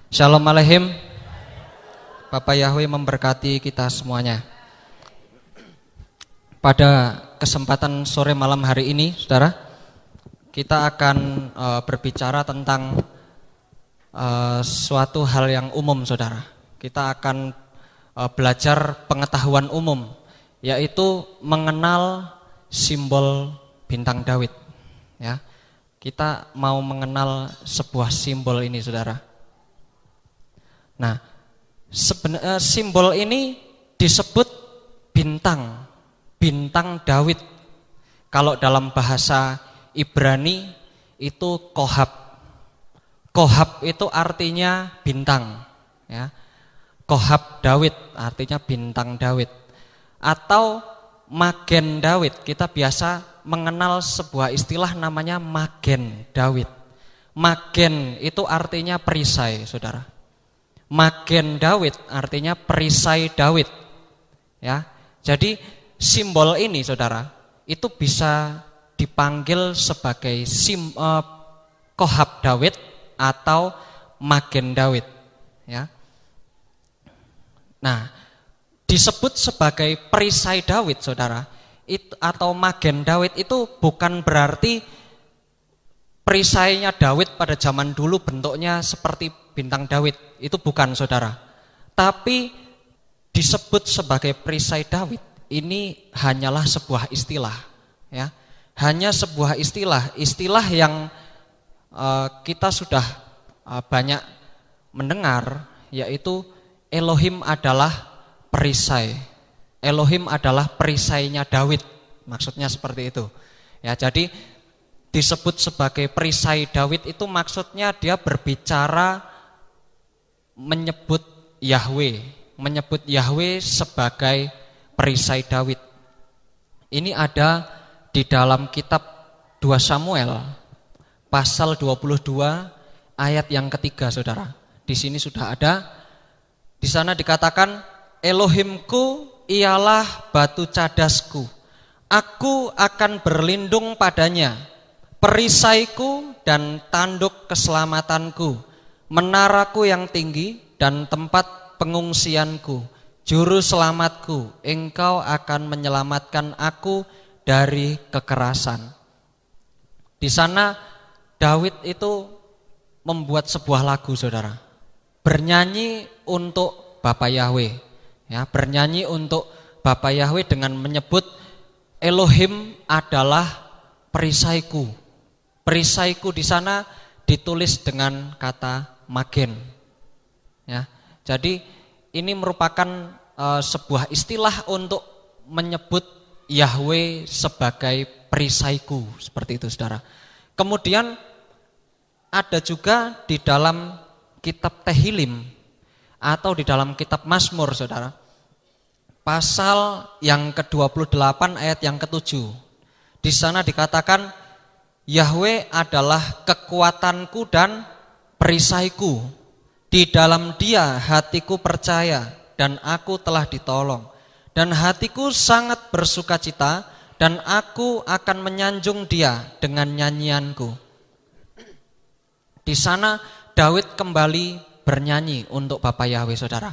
Shalom Aleihim. Bapak Yahweh memberkati kita semuanya. Pada kesempatan sore malam hari ini, saudara, kita akan berbicara tentang suatu hal yang umum, saudara. Kita akan belajar pengetahuan umum, yaitu mengenal simbol bintang Daud. Ya, kita mau mengenal sebuah simbol ini, saudara. Nah, simbol ini disebut bintang Daud. Kalau dalam bahasa Ibrani itu kohab. Kohab itu artinya bintang, ya. Kohab Daud artinya bintang Daud. Atau magen Daud. Kita biasa mengenal sebuah istilah namanya magen Daud. Magen itu artinya perisai, saudara. Magen Daud artinya perisai Daud, ya. Jadi simbol ini, saudara, itu bisa dipanggil sebagai kohab Daud atau magen Daud, ya. Nah, disebut sebagai perisai Daud, saudara, atau magen Daud itu bukan berarti perisainya Daud pada zaman dulu bentuknya seperti bintang Daud, itu bukan, saudara. Tapi disebut sebagai perisai Daud ini hanyalah sebuah istilah, ya. Hanya sebuah istilah yang kita sudah banyak mendengar, yaitu Elohim adalah perisai. Elohim adalah perisainya Daud, maksudnya seperti itu. Ya, jadi disebut sebagai perisai Daud itu maksudnya dia berbicara menyebut Yahweh sebagai perisai Daud. Ini ada di dalam kitab 2 Samuel pasal 22 ayat yang ketiga, saudara. Di sini sudah ada. Di sana dikatakan, Elohimku ialah batu cadasku. Aku akan berlindung padanya. Perisaiku dan tanduk keselamatanku. Menaraku yang tinggi dan tempat pengungsianku, juru selamatku, engkau akan menyelamatkan aku dari kekerasan. Di sana Daud itu membuat sebuah lagu, saudara, bernyanyi untuk Bapa Yahweh, ya, bernyanyi untuk Bapa Yahweh dengan menyebut Elohim adalah perisaiku. Perisaiku di sana ditulis dengan kata magen, ya. Jadi ini merupakan sebuah istilah untuk menyebut Yahweh sebagai perisaiku, seperti itu, saudara. Kemudian ada juga di dalam kitab Tehilim atau di dalam kitab Mazmur, saudara, pasal yang ke-28 ayat yang ke-7. Di sana dikatakan, Yahweh adalah kekuatanku dan perisaiku, di dalam Dia hatiku percaya dan aku telah ditolong, dan hatiku sangat bersukacita dan aku akan menyanjung Dia dengan nyanyianku. Di sana Daud kembali bernyanyi untuk Bapa Yahweh, saudara.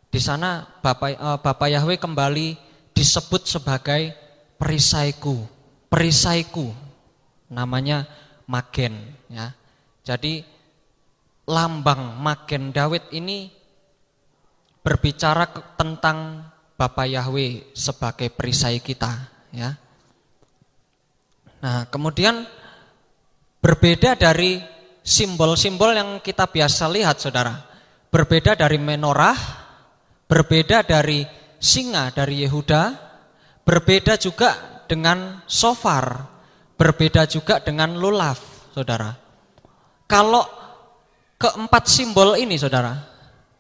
Di sana Bapa Yahweh kembali disebut sebagai perisaiku, namanya magen, ya. Jadi lambang magen Daud ini berbicara tentang Bapa Yahweh sebagai perisai kita, ya. Nah, kemudian berbeda dari simbol-simbol yang kita biasa lihat, saudara. Berbeda dari menorah, berbeda dari singa dari Yehuda, berbeda juga dengan shofar, berbeda juga dengan lulav, saudara. Kalau keempat simbol ini, saudara,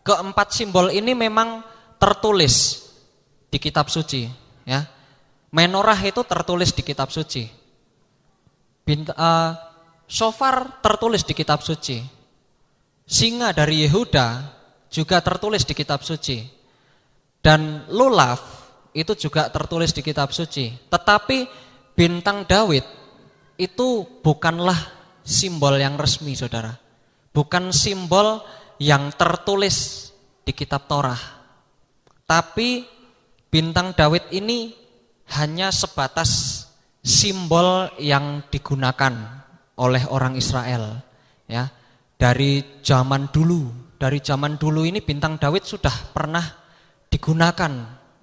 keempat simbol ini memang tertulis di kitab suci, ya. Menorah itu tertulis di kitab suci. Shofar tertulis di kitab suci. Singa dari Yehuda juga tertulis di kitab suci. Dan lulav itu juga tertulis di kitab suci. Tetapi bintang Daud itu bukanlah simbol yang resmi, saudara. Bukan simbol yang tertulis di kitab Torah. Tapi bintang Daud ini hanya sebatas simbol yang digunakan oleh orang Israel, ya. Dari zaman dulu ini bintang Daud sudah pernah digunakan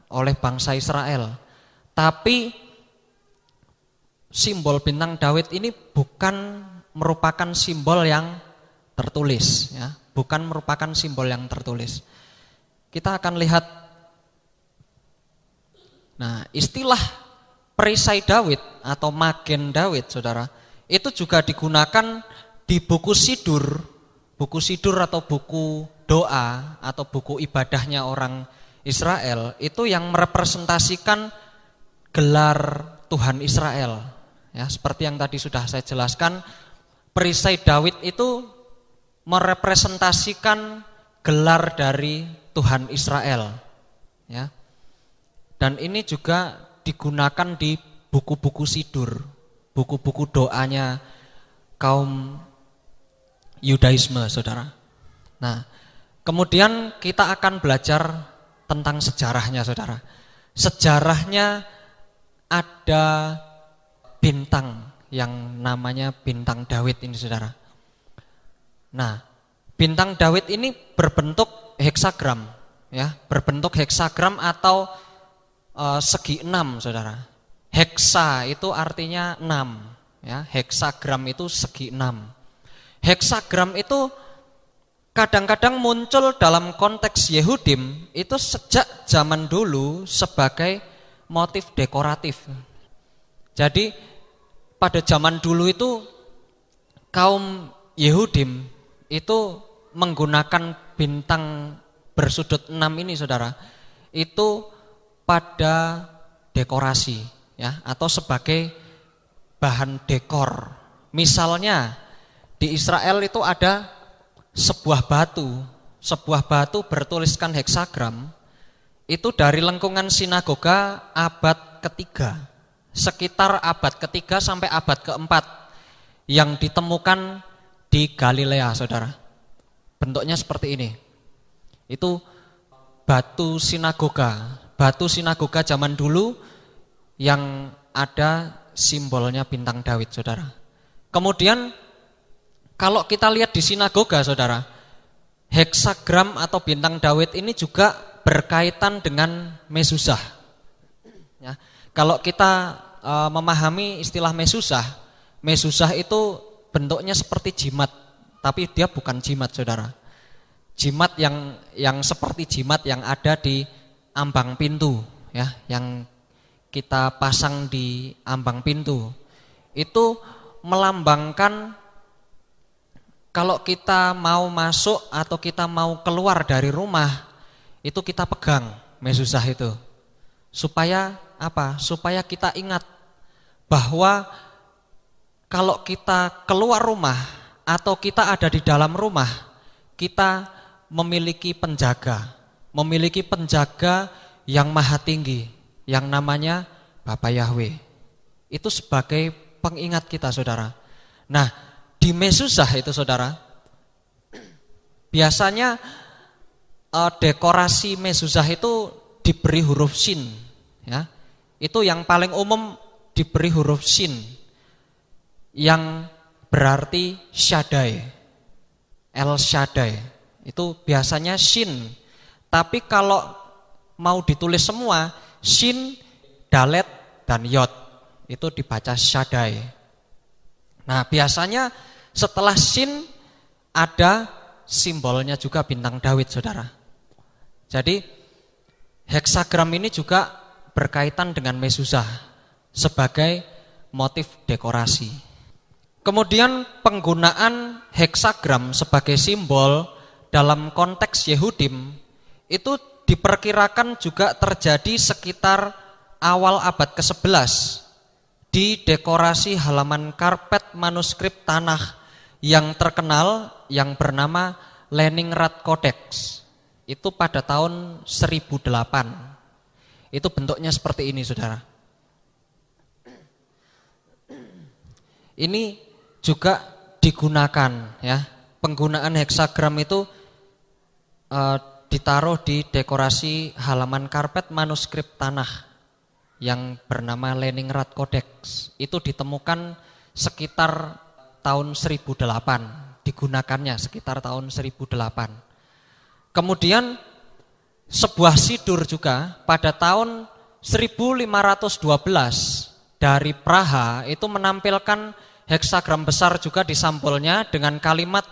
oleh bangsa Israel. Tapi simbol bintang Daud ini bukan merupakan simbol yang tertulis, ya. Bukan merupakan simbol yang tertulis. Kita akan lihat. Nah, istilah perisai Daud atau magen Daud, saudara, itu juga digunakan di buku sidur atau buku doa atau buku ibadahnya orang Israel, itu yang merepresentasikan gelar Tuhan Israel. Ya, seperti yang tadi sudah saya jelaskan, perisai Daud itu merepresentasikan gelar dari Tuhan Israel. Ya. Dan ini juga digunakan di buku-buku sidur, buku-buku doanya kaum Yudaisme, saudara. Nah, kemudian kita akan belajar tentang sejarahnya, saudara. Sejarahnya ada bintang yang namanya bintang Daud ini, saudara. Nah, bintang Daud ini berbentuk heksagram, ya, berbentuk heksagram atau segi 6, saudara. Heksa itu artinya 6, ya. Heksagram itu segi 6. Heksagram itu kadang-kadang muncul dalam konteks Yehudim itu sejak zaman dulu sebagai motif dekoratif. Jadi pada zaman dulu itu kaum Yehudim itu menggunakan bintang bersudut 6 ini, saudara, itu pada dekorasi, ya, atau sebagai bahan dekor. Misalnya di Israel itu ada sebuah batu bertuliskan heksagram, itu dari lengkungan sinagoga abad ketiga, sekitar abad ketiga sampai abad keempat, yang ditemukan di Galilea, saudara. Bentuknya seperti ini. Itu batu sinagoga zaman dulu yang ada simbolnya bintang Daud, saudara. Kemudian kalau kita lihat di sinagoga, saudara, heksagram atau bintang Daud ini juga berkaitan dengan mezuzah. Ya, kalau kita memahami istilah mezuzah itu bentuknya seperti jimat, tapi dia bukan jimat, saudara. Jimat yang seperti jimat yang ada di ambang pintu, ya, yang kita pasang di ambang pintu, itu melambangkan kalau kita mau masuk atau kita mau keluar dari rumah, itu kita pegang mezuzah itu. Supaya apa? Supaya kita ingat bahwa kalau kita keluar rumah atau kita ada di dalam rumah, kita memiliki penjaga yang maha tinggi, yang namanya Bapa Yahweh. Itu sebagai pengingat kita, saudara. Nah, di mezuzah itu, saudara, biasanya dekorasi mezuzah itu diberi huruf shin, ya. Itu yang paling umum diberi huruf shin, yang berarti Shaddai, El Shaddai. Itu biasanya shin. Tapi kalau mau ditulis semua, shin, dalet, dan yod, itu dibaca Shaddai. Nah, biasanya setelah shin ada simbolnya juga bintang Daud, saudara. Jadi heksagram ini juga berkaitan dengan mezuzah sebagai motif dekorasi. Kemudian penggunaan heksagram sebagai simbol dalam konteks Yehudim itu diperkirakan juga terjadi sekitar awal abad ke-11 di dekorasi halaman karpet manuskrip tanah yang terkenal yang bernama Leningrad Codex. Itu pada tahun 1008. Itu bentuknya seperti ini, saudara. Ini juga digunakan, ya. Penggunaan heksagram itu ditaruh di dekorasi halaman karpet manuskrip tanah yang bernama Leningrad Codex. Itu ditemukan sekitar tahun 1008, digunakannya sekitar tahun 1008. Kemudian sebuah sidur juga pada tahun 1512 dari Praha itu menampilkan heksagram besar juga di sampulnya dengan kalimat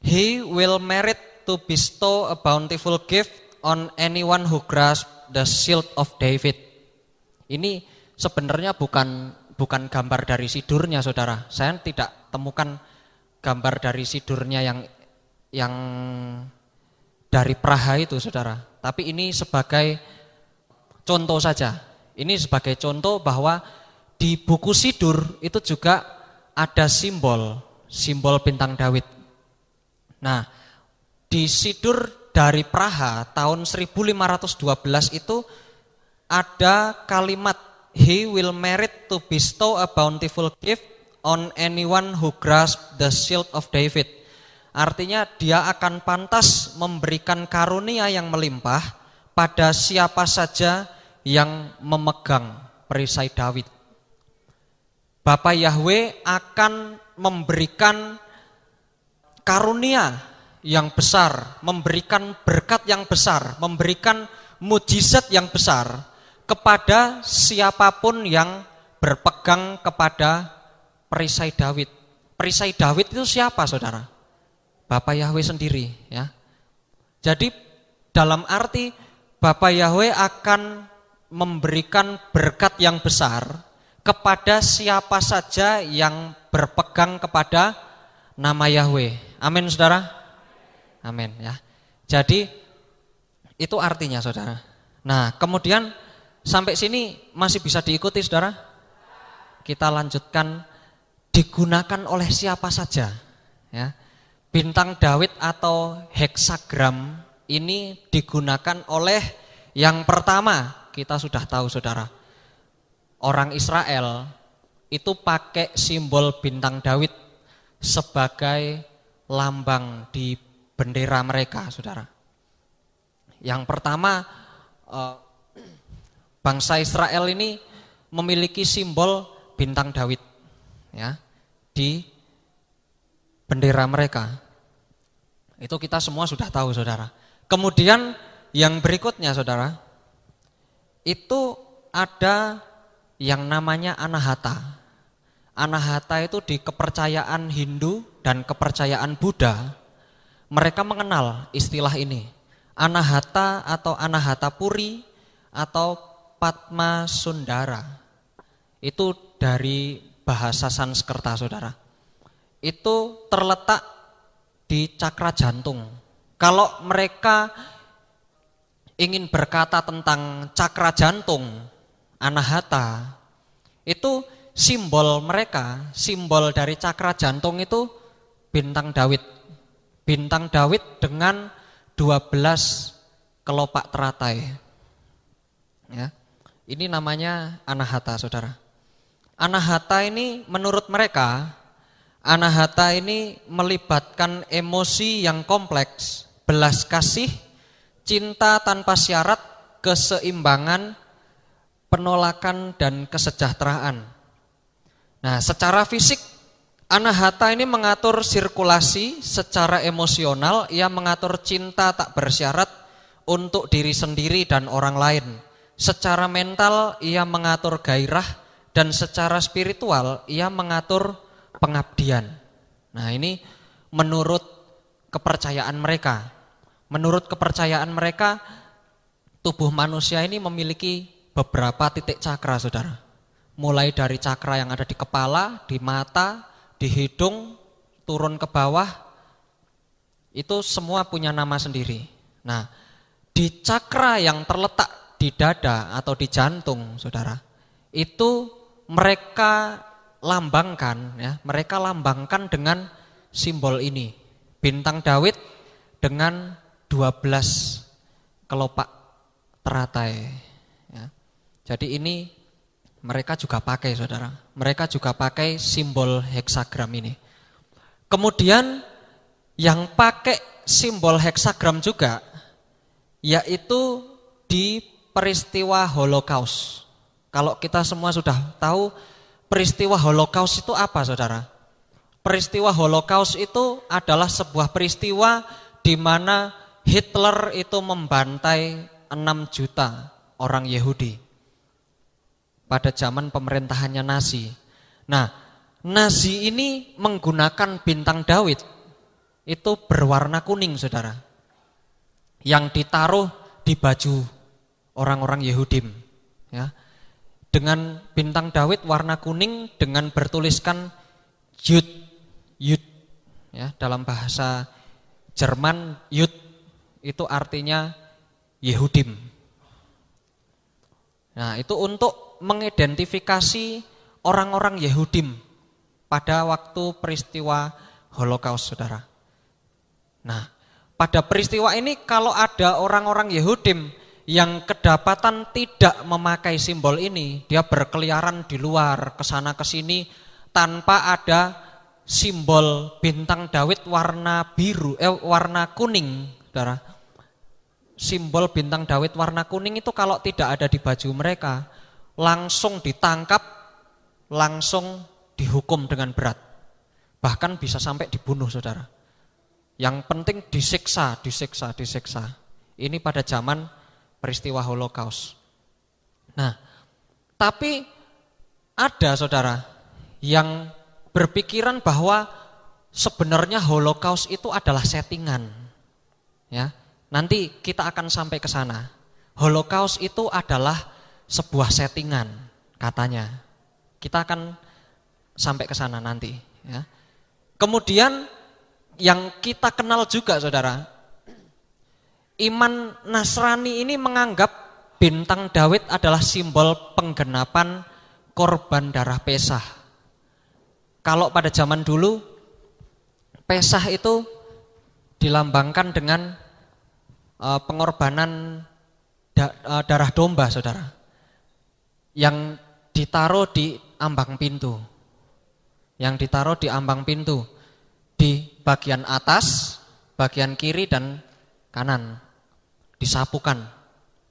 "He will merit to bestow a bountiful gift on anyone who grasps the shield of David." Ini sebenarnya bukan gambar dari sidurnya, saudara. Saya tidak temukan gambar dari sidurnya yang dari Praha itu, saudara. Tapi ini sebagai contoh saja. Ini sebagai contoh bahwa di buku sidur itu juga ada simbol bintang Daud. Nah, di sidur dari Praha tahun 1512 itu ada kalimat "He will merit to bestow a bountiful gift on anyone who grasps the shield of David." Artinya dia akan pantas memberikan karunia yang melimpah pada siapa saja yang memegang perisai Daud. Bapa Yahweh akan memberikan karunia yang besar, memberikan berkat yang besar, memberikan mujizat yang besar kepada siapapun yang berpegang kepada perisai Daud. Perisai Daud itu siapa, saudara? Bapa Yahweh sendiri, ya. Jadi dalam arti Bapa Yahweh akan memberikan berkat yang besar kepada siapa saja yang berpegang kepada nama Yahweh. Amin, saudara. Amin, ya. Jadi itu artinya, saudara. Nah, kemudian sampai sini masih bisa diikuti, saudara? Kita lanjutkan, digunakan oleh siapa saja, ya. Bintang Daud atau heksagram ini digunakan oleh yang pertama, kita sudah tahu, saudara. Orang Israel itu pakai simbol bintang Daud sebagai lambang di bendera mereka, saudara. Yang pertama, bangsa Israel ini memiliki simbol bintang Daud, ya, di bendera mereka. Itu kita semua sudah tahu, saudara. Kemudian yang berikutnya, saudara, itu ada yang namanya Anahata. Anahata itu di kepercayaan Hindu dan kepercayaan Buddha, mereka mengenal istilah ini. Anahata atau Anahata Puri atau Padma Sundara. Itu dari bahasa Sanskerta, saudara. Itu terletak di cakra jantung. Kalau mereka ingin berkata tentang cakra jantung, Anahata, itu simbol mereka, simbol dari cakra jantung itu bintang Daud. Bintang Daud dengan 12 kelopak teratai. Ya. Ini namanya Anahata, saudara. Anahata ini menurut mereka, Anahata ini melibatkan emosi yang kompleks, belas kasih, cinta tanpa syarat, keseimbangan, penolakan, dan kesejahteraan. Nah, secara fisik, Anahata ini mengatur sirkulasi secara emosional, ia mengatur cinta tak bersyarat untuk diri sendiri dan orang lain. Secara mental, ia mengatur gairah, dan secara spiritual, ia mengatur pengabdian. Nah, ini menurut kepercayaan mereka. Menurut kepercayaan mereka, tubuh manusia ini memiliki beberapa titik cakra, saudara. Mulai dari cakra yang ada di kepala, di mata, di hidung, turun ke bawah, itu semua punya nama sendiri. Nah, di cakra yang terletak di dada atau di jantung, saudara, itu mereka lambangkan, ya, mereka lambangkan dengan simbol ini, bintang Daud dengan 12 kelopak teratai. Ya. Jadi ini mereka juga pakai, saudara. Mereka juga pakai simbol heksagram ini. Kemudian yang pakai simbol heksagram juga, yaitu di peristiwa Holocaust. Kalau kita semua sudah tahu peristiwa Holocaust itu apa, saudara? Peristiwa Holocaust itu adalah sebuah peristiwa di mana Hitler itu membantai 6 juta orang Yahudi pada zaman pemerintahannya Nazi. Nah, Nazi ini menggunakan bintang Daud itu berwarna kuning, saudara, yang ditaruh di baju orang-orang Yahudim, ya, dengan bintang Daud warna kuning dengan bertuliskan Jud, ya, dalam bahasa Jerman Jud itu artinya Yehudim. Nah, itu untuk mengidentifikasi orang-orang Yehudim pada waktu peristiwa Holocaust, saudara. Nah, pada peristiwa ini kalau ada orang-orang Yehudim yang kedapatan tidak memakai simbol ini, dia berkeliaran di luar kesana kesini tanpa ada simbol bintang Daud warna biru, warna kuning, saudara. Simbol bintang Daud warna kuning itu kalau tidak ada di baju mereka, langsung ditangkap, langsung dihukum dengan berat. Bahkan bisa sampai dibunuh, saudara. Yang penting disiksa. Ini pada zaman peristiwa Holocaust. Nah, tapi ada, saudara, yang berpikiran bahwa sebenarnya Holocaust itu adalah settingan. Ya, nanti kita akan sampai ke sana. Holocaust itu adalah sebuah settingan, katanya. Kita akan sampai ke sana nanti. Ya. Kemudian yang kita kenal juga, saudara, iman Nasrani ini menganggap bintang Daud adalah simbol penggenapan korban darah Pesah. Kalau pada zaman dulu Pesah itu dilambangkan dengan pengorbanan darah domba, saudara, yang ditaruh di ambang pintu. Yang ditaruh di ambang pintu di bagian atas, bagian kiri dan kanan disapukan,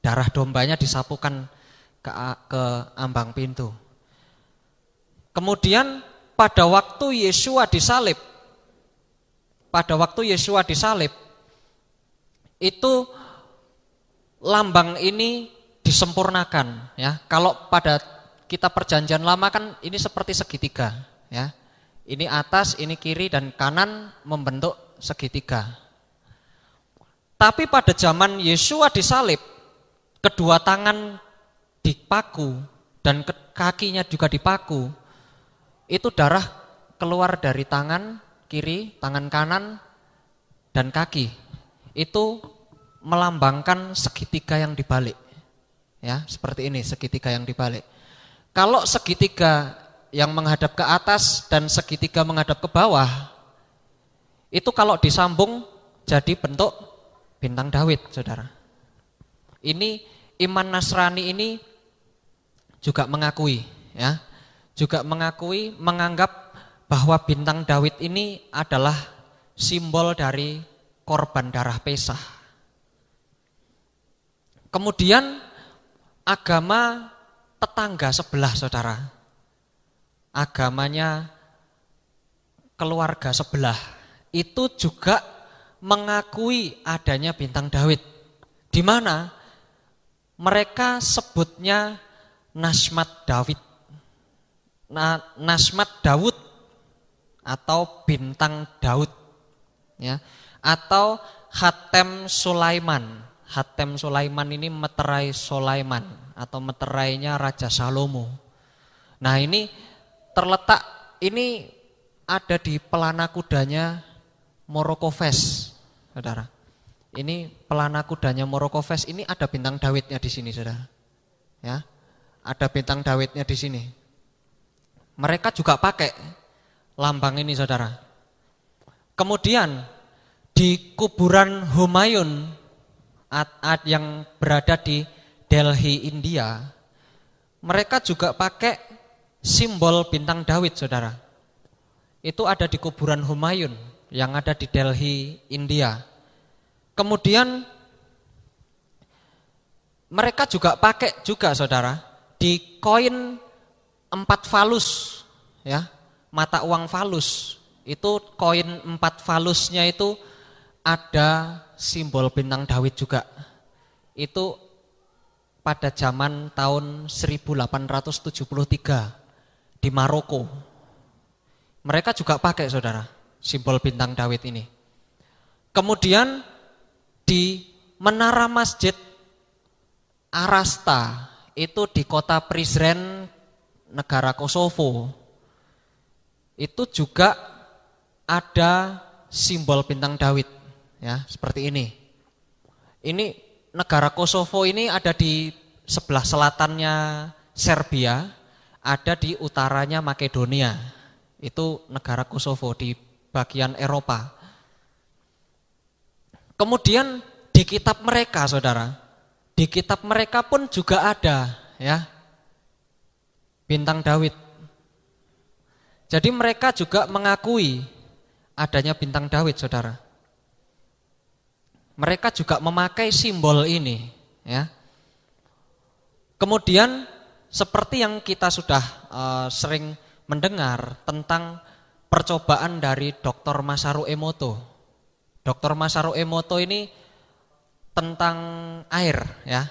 darah dombanya disapukan ke ambang pintu. Kemudian pada waktu Yesua disalib, itu lambang ini disempurnakan, ya. Kalau pada kitab Perjanjian Lama kan ini seperti segitiga, ya. Ini atas, ini kiri dan kanan membentuk segitiga. Tapi pada zaman Yesua disalib, kedua tangan dipaku dan kakinya juga dipaku. Itu darah keluar dari tangan kiri, tangan kanan dan kaki. Itu melambangkan segitiga yang dibalik. Ya, seperti ini segitiga yang dibalik. Kalau segitiga yang menghadap ke atas dan segitiga menghadap ke bawah, itu kalau disambung jadi bentuk bintang Daud, saudara. Ini iman Nasrani ini juga mengakui, ya, juga mengakui, menganggap bahwa bintang Daud ini adalah simbol dari korban darah Pesah. Kemudian agama tetangga sebelah, saudara, agamanya keluarga sebelah itu juga mengakui adanya bintang Daud, di mana mereka sebutnya Nasmat Daud, Nasmat Daud atau bintang Daud, ya, atau Hatem Sulaiman. Hatem Sulaiman ini meterai Sulaiman atau meterainya Raja Salomo. Nah, ini terletak, ini ada di pelana kudanya Morokoves, saudara. Ini pelana kudanya Morokoves, ini ada bintang Daudnya di sini, saudara. Ya, ada bintang Daudnya di sini. Mereka juga pakai lambang ini, saudara. Kemudian di kuburan Humayun yang berada di Delhi, India, mereka juga pakai simbol bintang Daud, saudara. Itu ada di kuburan Humayun. yang ada di Delhi, India. Kemudian mereka juga pakai juga saudara di koin 4 falus, ya, mata uang falus. Itu koin 4 falusnya itu ada simbol bintang Dawid juga. Itu pada zaman tahun 1873 di Maroko. Mereka juga pakai saudara simbol bintang Dawid ini. Kemudian di menara masjid Arasta itu di kota Prizren, negara Kosovo, itu juga ada simbol bintang Dawid, ya, seperti ini. Ini negara Kosovo ini ada di sebelah selatannya Serbia, ada di utaranya Makedonia. Itu negara Kosovo di bagian Eropa. Kemudian di kitab mereka, saudara, di kitab mereka pun juga ada, ya, bintang Dawid. Jadi mereka juga mengakui adanya bintang Dawid, saudara. Mereka juga memakai simbol ini, ya. Kemudian seperti yang kita sudah sering mendengar tentang percobaan dari Dr. Masaru Emoto. Dr. Masaru Emoto ini tentang air, ya.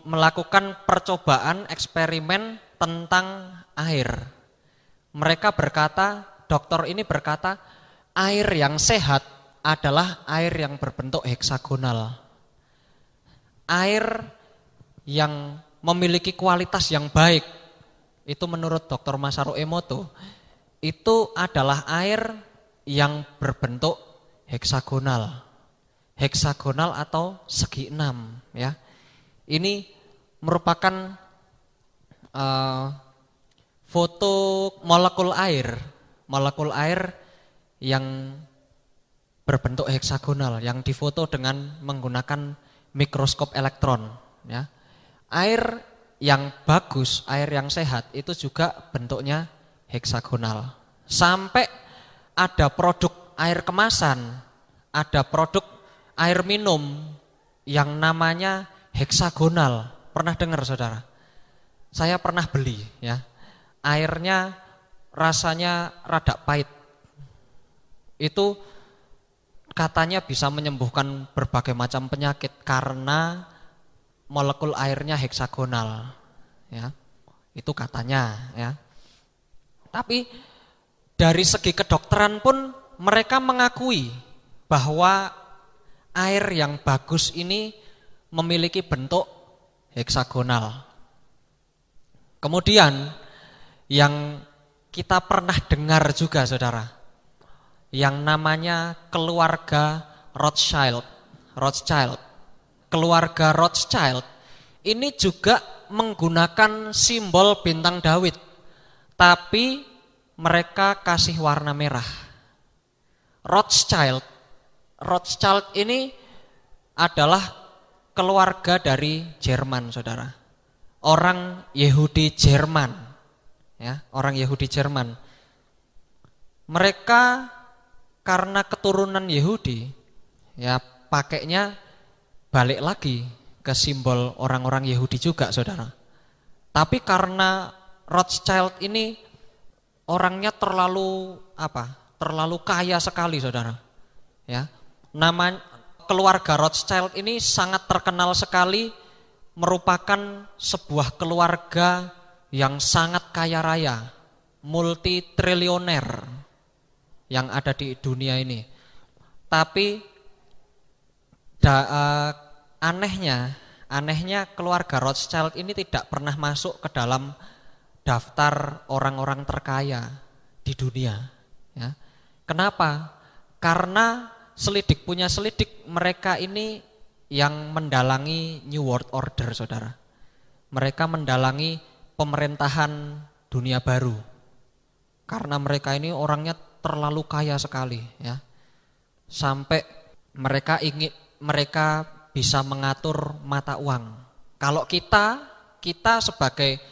Melakukan percobaan eksperimen tentang air. Mereka berkata, dokter ini berkata, air yang sehat adalah air yang berbentuk heksagonal. Air yang memiliki kualitas yang baik, itu menurut Dr. Masaru Emoto, itu adalah air yang berbentuk heksagonal. Heksagonal atau segi 6, ya. Ini merupakan foto molekul air yang berbentuk heksagonal yang difoto dengan menggunakan mikroskop elektron, ya. Air yang bagus, air yang sehat itu juga bentuknya heksagonal. Sampai ada produk air kemasan, ada produk air minum yang namanya heksagonal. Pernah dengar, saudara? Saya pernah beli, ya. Airnya rasanya rada pahit. Itu katanya bisa menyembuhkan berbagai macam penyakit karena molekul airnya heksagonal, ya. Itu katanya, ya. Tapi dari segi kedokteran pun mereka mengakui bahwa air yang bagus ini memiliki bentuk heksagonal. Kemudian yang kita pernah dengar juga, saudara, yang namanya keluarga Rothschild. Keluarga Rothschild ini juga menggunakan simbol bintang Dawid, tapi mereka kasih warna merah. Rothschild ini adalah keluarga dari Jerman, saudara. Orang Yahudi Jerman, ya, orang Yahudi Jerman. Mereka karena keturunan Yahudi, ya, pakainya balik lagi ke simbol orang-orang Yahudi juga, saudara. Tapi karena Rothschild ini orangnya terlalu kaya sekali, saudara. Ya, nama keluarga Rothschild ini sangat terkenal sekali, merupakan sebuah keluarga yang sangat kaya raya, multi triliuner yang ada di dunia ini. Tapi anehnya keluarga Rothschild ini tidak pernah masuk ke dalam daftar orang-orang terkaya di dunia, ya. Kenapa? Karena selidik punya selidik, mereka ini yang mendalangi New World Order, saudara. Mereka mendalangi pemerintahan dunia baru. Karena mereka ini orangnya terlalu kaya sekali, ya. Sampai mereka bisa mengatur mata uang. Kalau kita sebagai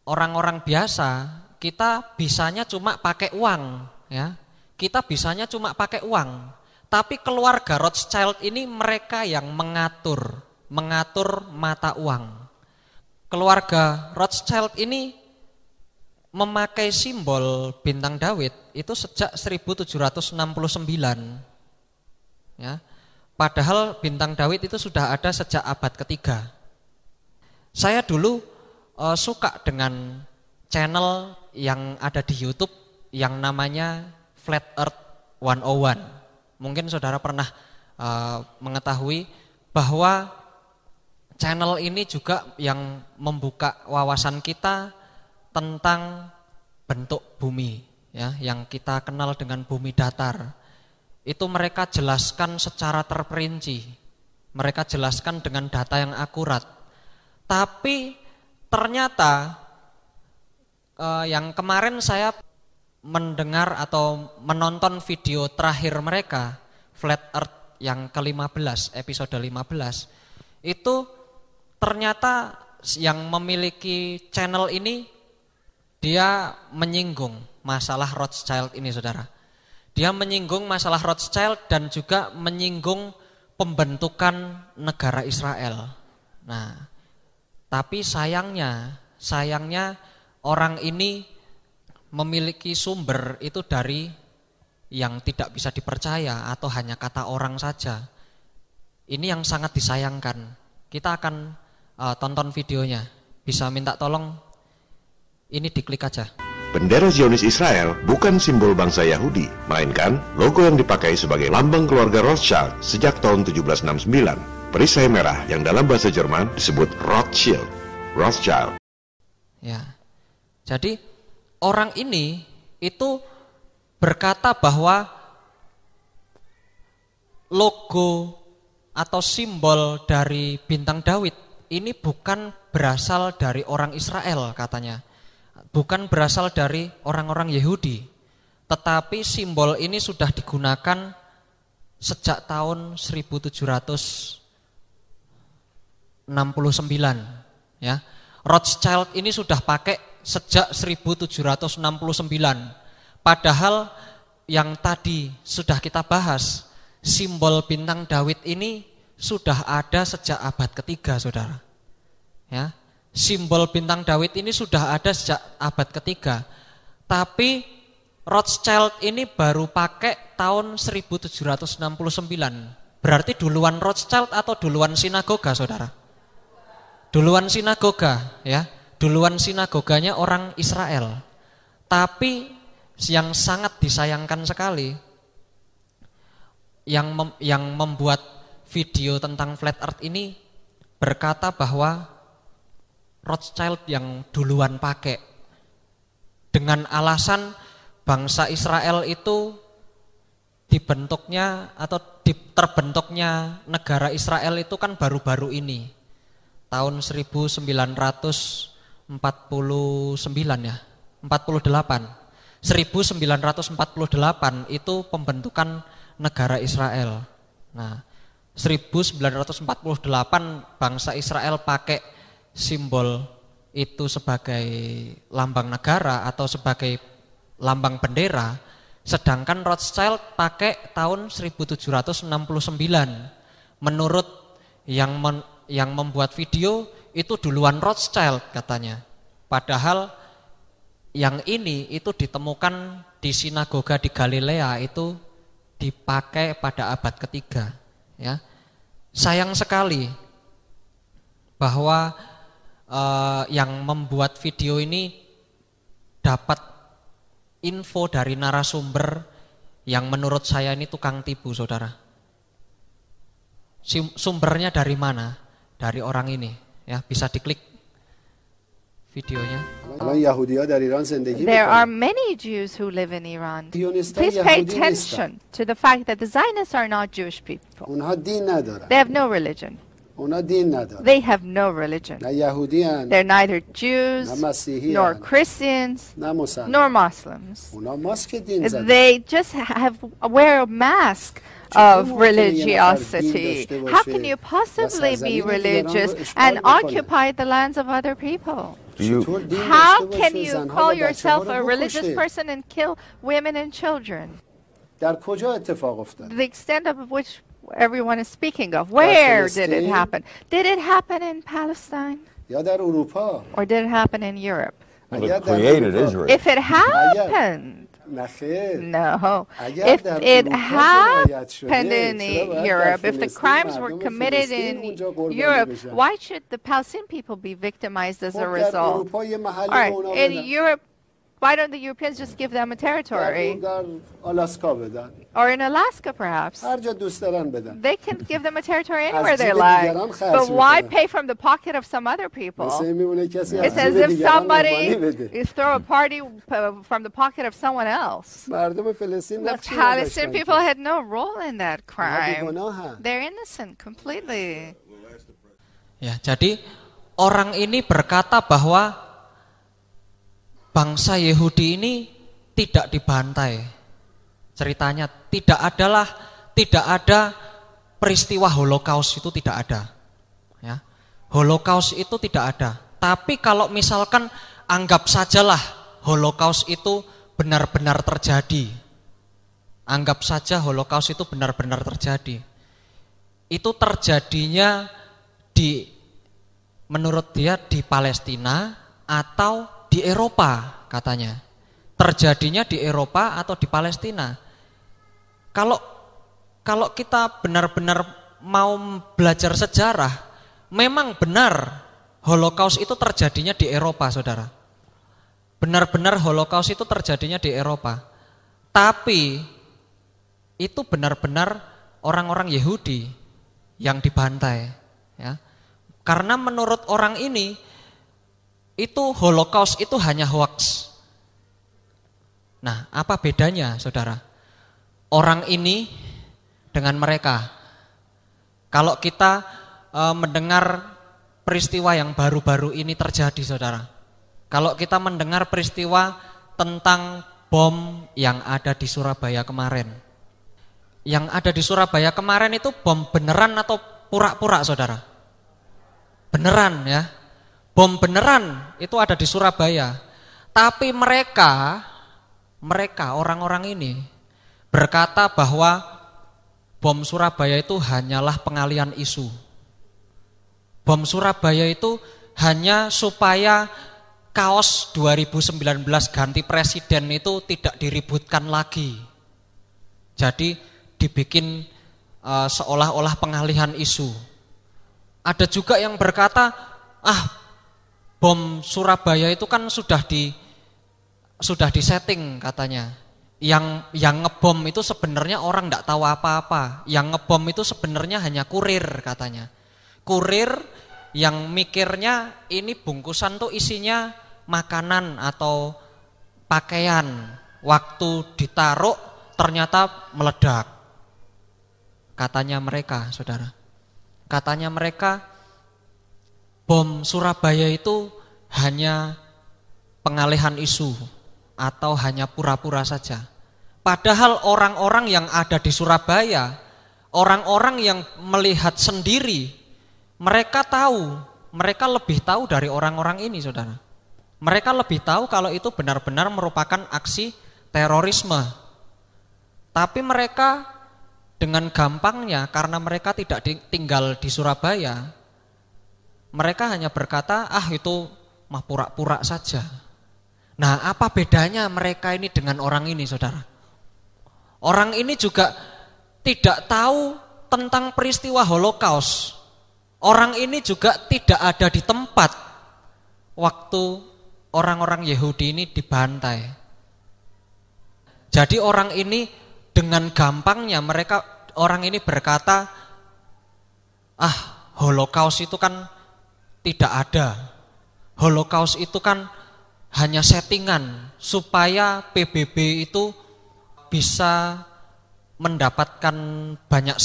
orang-orang biasa, kita bisanya cuma pakai uang, ya. Kita bisanya cuma pakai uang. Tapi keluarga Rothschild ini mereka yang mengatur mata uang. Keluarga Rothschild ini memakai simbol bintang Daud itu sejak 1769. Ya. Padahal bintang Daud itu sudah ada sejak abad ketiga. Saya dulu suka dengan channel yang ada di YouTube yang namanya Flat Earth 101. Mungkin saudara pernah mengetahui bahwa channel ini juga yang membuka wawasan kita tentang bentuk bumi, ya, yang kita kenal dengan bumi datar. Itu mereka jelaskan secara terperinci, mereka jelaskan dengan data yang akurat. Tapi ternyata yang kemarin saya mendengar atau menonton video terakhir mereka, Flat Earth yang ke-15, episode 15, itu ternyata yang memiliki channel ini dia menyinggung masalah Rothschild ini, saudara. Dia menyinggung masalah Rothschild dan juga menyinggung pembentukan negara Israel. Nah, tapi sayangnya orang ini memiliki sumber itu dari yang tidak bisa dipercaya atau hanya kata orang saja. Ini yang sangat disayangkan. Kita akan tonton videonya. Bisa minta tolong ini diklik aja. Bendera Zionis Israel bukan simbol bangsa Yahudi, melainkan logo yang dipakai sebagai lambang keluarga Rothschild sejak tahun 1769. Perisai merah yang dalam bahasa Jerman disebut Rothschild. Ya. Jadi orang ini itu berkata bahwa logo atau simbol dari bintang Daud ini bukan berasal dari orang Israel katanya. Bukan berasal dari orang-orang Yahudi. Tetapi simbol ini sudah digunakan sejak tahun 1769 ya. Rothschild ini sudah pakai sejak 1769. Padahal yang tadi sudah kita bahas, simbol bintang Daud ini sudah ada sejak abad ketiga, saudara. Ya, simbol bintang Daud ini sudah ada sejak abad ketiga. Tapi Rothschild ini baru pakai tahun 1769. Berarti duluan Rothschild atau duluan sinagoga, saudara? Duluan sinagoga, ya. Duluan sinagoganya orang Israel. Tapi yang sangat disayangkan sekali, yang membuat video tentang Flat Earth ini berkata bahwa Rothschild yang duluan pakai, dengan alasan bangsa Israel itu dibentuknya atau terbentuknya negara Israel itu kan baru-baru ini, tahun 1949 ya, 48. 1948 itu pembentukan negara Israel. Nah, 1948 bangsa Israel pakai simbol itu sebagai lambang negara atau sebagai lambang bendera, sedangkan Rothschild pakai tahun 1769. Menurut yang membuat video itu duluan Rothschild katanya. Padahal yang ini itu ditemukan di sinagoga di Galilea, itu dipakai pada abad ketiga. Ya, sayang sekali bahwa yang membuat video ini dapat info dari narasumber yang menurut saya ini tukang tipu, saudara. Sumbernya dari mana? Dari orang ini. Ya, bisa diklik videonya. There are many Jews who live in Iran. Please pay attention to the fact that the Zionists are not Jewish people. They have no religion. They have no religion. They're neither Jews, nor Christians, nor Muslims. They just wear a mask of religiosity. How can you possibly be religious and occupy the lands of other people? How can you call yourself a religious person and kill women and children? The extent of which everyone is speaking of. Where did it happen? Did it happen in Palestine? Or did it happen in Europe? Well, it created Israel. If it happened, no. If it happened in Europe, if the crimes were committed in Europe, why should the Palestinian people be victimized as a result? All right, in Europe, why don't the Europeans just give them a territory? Or in Alaska, perhaps. They can give them a territory anywhere they like. But why pay from the pocket of some other people? It's as if somebody is throw a party from the pocket of someone else. The Palestinian people had no role in that crime. They're innocent completely. Ya, jadi orang ini berkata bahwa bangsa Yahudi ini tidak dibantai. Ceritanya tidak ada peristiwa Holocaust, itu tidak ada. Ya. Holocaust itu tidak ada. Tapi kalau misalkan anggap sajalah Holocaust itu benar-benar terjadi. Anggap saja Holocaust itu benar-benar terjadi. Itu terjadinya menurut dia di Palestina atau di Eropa katanya. Terjadinya di Eropa atau di Palestina. Kalau kita benar-benar mau belajar sejarah, memang benar Holocaust itu terjadinya di Eropa, saudara. Benar-benar Holocaust itu terjadinya di Eropa. Tapi itu benar-benar orang-orang Yahudi yang dibantai. Ya. Karena menurut orang ini, itu Holocaust itu hanya hoax. Nah, apa bedanya, saudara? Orang ini dengan mereka. Kalau kita mendengar peristiwa yang baru-baru ini terjadi, saudara. Kalau kita mendengar peristiwa tentang bom yang ada di Surabaya kemarin. Yang ada di Surabaya kemarin itu bom beneran atau pura-pura, saudara? Beneran, ya. Bom beneran itu ada di Surabaya. Tapi mereka orang-orang ini berkata bahwa bom Surabaya itu hanyalah pengalian isu. Bom Surabaya itu hanya supaya kaos 2019 ganti presiden itu tidak diributkan lagi. Jadi dibikin seolah-olah pengalihan isu. Ada juga yang berkata, bom Surabaya itu kan sudah disetting katanya. Yang ngebom itu sebenarnya orang enggak tahu apa-apa. Yang ngebom itu sebenarnya hanya kurir katanya. Kurir yang mikirnya ini bungkusan tuh isinya makanan atau pakaian. Waktu ditaruh ternyata meledak. Katanya mereka, saudara. Katanya mereka bom Surabaya itu hanya pengalihan isu atau hanya pura-pura saja. Padahal orang-orang yang ada di Surabaya, orang-orang yang melihat sendiri, mereka lebih tahu dari orang-orang ini, saudara. Mereka lebih tahu kalau itu benar-benar merupakan aksi terorisme. Tapi mereka dengan gampangnya, karena mereka tidak tinggal di Surabaya, mereka hanya berkata, itu mah pura-pura saja. Nah, apa bedanya mereka ini dengan orang ini, saudara? Orang ini juga tidak tahu tentang peristiwa Holocaust. Orang ini juga tidak ada di tempat waktu orang-orang Yahudi ini dibantai. Jadi orang ini dengan gampangnya orang ini berkata, Holocaust itu kan tidak ada. Holocaust itu kan hanya settingan supaya PBB itu bisa mendapatkan banyak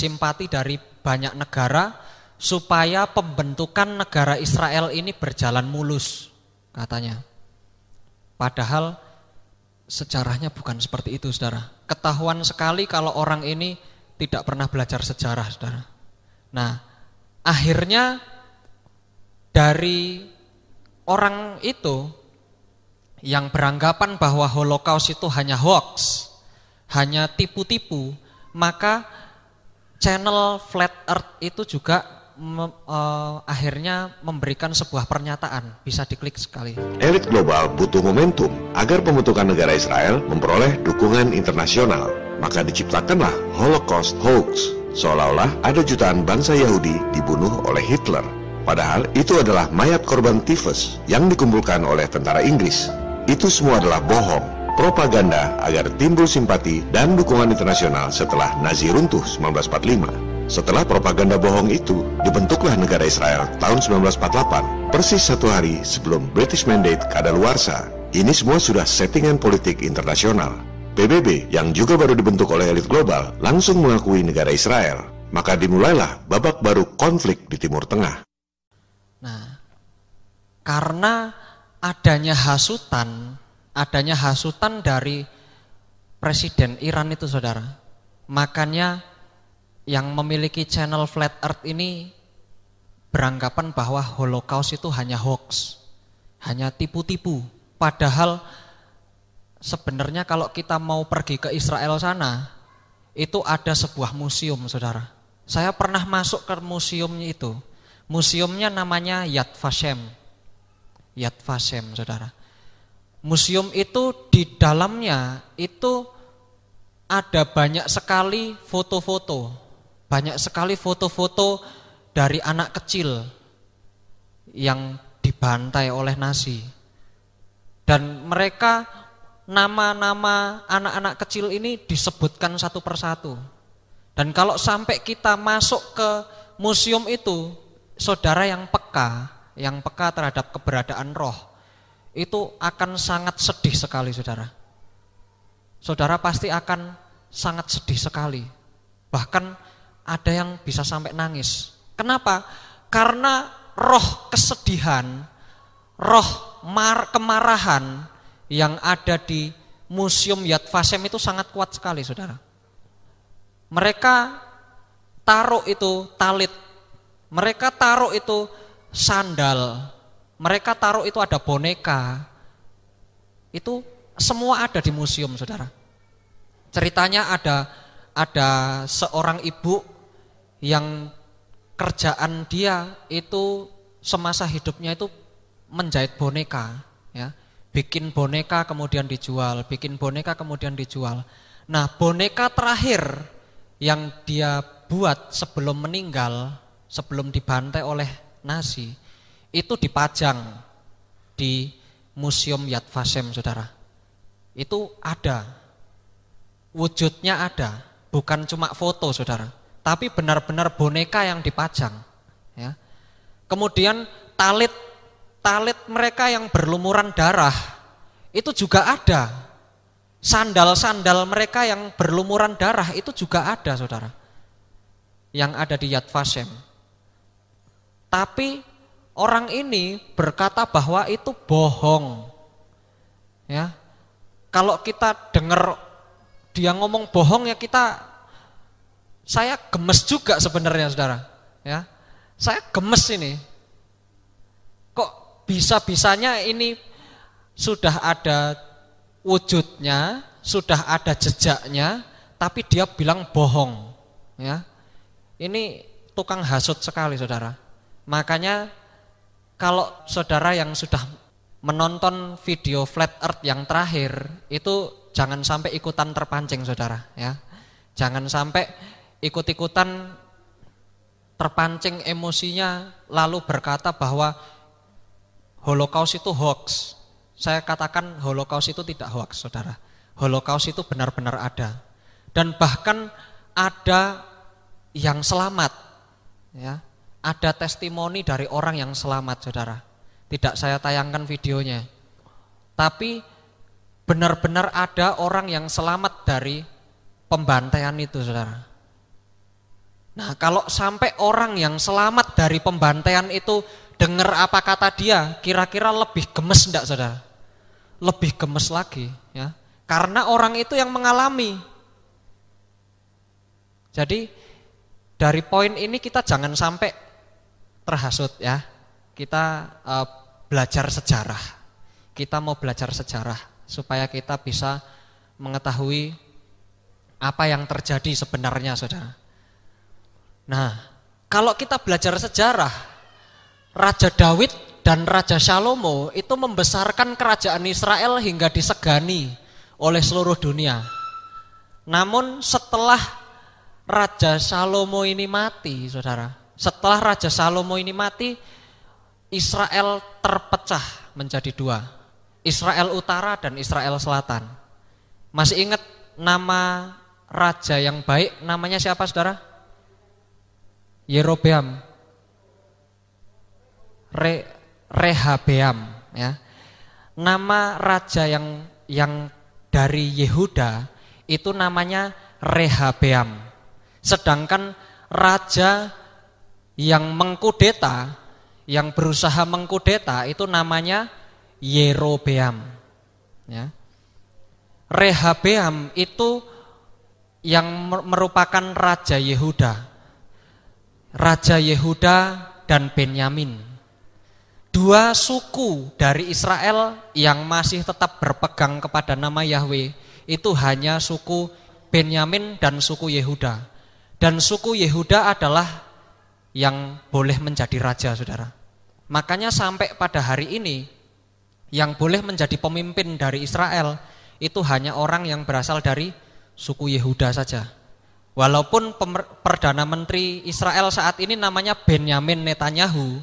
simpati dari banyak negara supaya pembentukan negara Israel ini berjalan mulus, katanya. Padahal sejarahnya bukan seperti itu, saudara. Ketahuan sekali kalau orang ini tidak pernah belajar sejarah, saudara. Nah, akhirnya dari orang itu yang beranggapan bahwa Holocaust itu hanya hoax, hanya tipu-tipu, maka channel Flat Earth itu juga akhirnya memberikan sebuah pernyataan. Bisa diklik sekali. Elit global butuh momentum agar pembentukan negara Israel memperoleh dukungan internasional. Maka diciptakanlah Holocaust hoax, seolah-olah ada jutaan bangsa Yahudi dibunuh oleh Hitler. Padahal itu adalah mayat korban tifus yang dikumpulkan oleh tentara Inggris. Itu semua adalah bohong, propaganda agar timbul simpati dan dukungan internasional setelah Nazi runtuh 1945. Setelah propaganda bohong itu, dibentuklah negara Israel tahun 1948, persis 1 hari sebelum British Mandate kadaluarsa. Ini semua sudah settingan politik internasional. PBB yang juga baru dibentuk oleh elit global langsung mengakui negara Israel. Maka dimulailah babak baru konflik di Timur Tengah. Nah, karena adanya hasutan dari Presiden Iran itu, saudara, makanya yang memiliki channel Flat Earth ini beranggapan bahwa Holocaust itu hanya hoax, hanya tipu-tipu. Padahal sebenarnya kalau kita mau pergi ke Israel sana, itu ada sebuah museum, saudara. Saya pernah masuk ke museumnya itu. Museumnya namanya Yad Vashem. Yad Vashem, saudara. Museum itu di dalamnya itu ada banyak sekali foto-foto. Banyak sekali foto-foto dari anak kecil yang dibantai oleh Nazi. Dan mereka, nama-nama anak-anak kecil ini disebutkan satu persatu. Dan kalau sampai kita masuk ke museum itu, saudara yang peka terhadap keberadaan roh, itu akan sangat sedih sekali, saudara. Saudara pasti akan sangat sedih sekali. Bahkan ada yang bisa sampai nangis. Kenapa? Karena roh kesedihan, roh kemarahan yang ada di Museum Yad Vashem itu sangat kuat sekali, saudara. Mereka taruh itu talit, mereka taruh itu sandal, mereka taruh itu ada boneka. Itu semua ada di museum, saudara. Ceritanya ada seorang ibu yang kerjaan dia itu semasa hidupnya itu menjahit boneka, ya. Bikin boneka kemudian dijual, bikin boneka kemudian dijual. Nah, boneka terakhir yang dia buat sebelum meninggal, sebelum dibantai oleh Nazi, itu dipajang di Museum Yad Vashem, saudara. Itu ada, wujudnya ada, bukan cuma foto, saudara, tapi benar-benar boneka yang dipajang, ya. Kemudian talit mereka yang berlumuran darah itu juga ada. Sandal-sandal mereka yang berlumuran darah itu juga ada, saudara, yang ada di Yad Vashem. Tapi orang ini berkata bahwa itu bohong, ya. Kalau kita dengar dia ngomong bohong, ya saya gemes juga sebenarnya, saudara, ya. Saya gemes ini. Kok bisa-bisanya ini sudah ada wujudnya, sudah ada jejaknya, tapi dia bilang bohong, ya. Ini tukang hasut sekali, saudara. Makanya kalau saudara yang sudah menonton video Flat Earth yang terakhir, itu jangan sampai ikutan terpancing, saudara, ya. Jangan sampai ikut-ikutan terpancing emosinya lalu berkata bahwa Holocaust itu hoax. Saya katakan Holocaust itu tidak hoax, saudara. Holocaust itu benar-benar ada. Dan bahkan ada yang selamat, ya. Ada testimoni dari orang yang selamat, saudara. Tidak saya tayangkan videonya. Tapi benar-benar ada orang yang selamat dari pembantaian itu, saudara. Nah, kalau sampai orang yang selamat dari pembantaian itu dengar apa kata dia, kira-kira lebih gemes enggak, saudara? Lebih gemes lagi, ya. Karena orang itu yang mengalami. Jadi dari poin ini kita jangan sampai terhasut, ya. Kita belajar sejarah. kita mau belajar sejarah supaya kita bisa mengetahui apa yang terjadi sebenarnya, saudara. Nah, kalau kita belajar sejarah, Raja Daud dan Raja Salomo itu membesarkan kerajaan Israel hingga disegani oleh seluruh dunia. Namun setelah Raja Salomo ini mati, saudara, setelah Raja Salomo ini mati, Israel terpecah menjadi dua, Israel Utara dan Israel Selatan. Masih ingat nama raja yang baik, namanya siapa, saudara? Yerobeam, Rehabeam, ya. Nama raja yang dari Yehuda itu namanya Rehabeam. Sedangkan raja yang mengkudeta, yang berusaha mengkudeta itu namanya Yerobeam, ya. Rehabeam itu yang merupakan raja Yehuda. Raja Yehuda dan Benyamin. Dua suku dari Israel yang masih tetap berpegang kepada nama Yahweh itu hanya suku Benyamin dan suku Yehuda. Dan suku Yehuda adalah yang boleh menjadi raja, saudara. Makanya sampai pada hari ini yang boleh menjadi pemimpin dari Israel itu hanya orang yang berasal dari suku Yehuda saja. Walaupun Perdana Menteri Israel saat ini namanya Benyamin Netanyahu,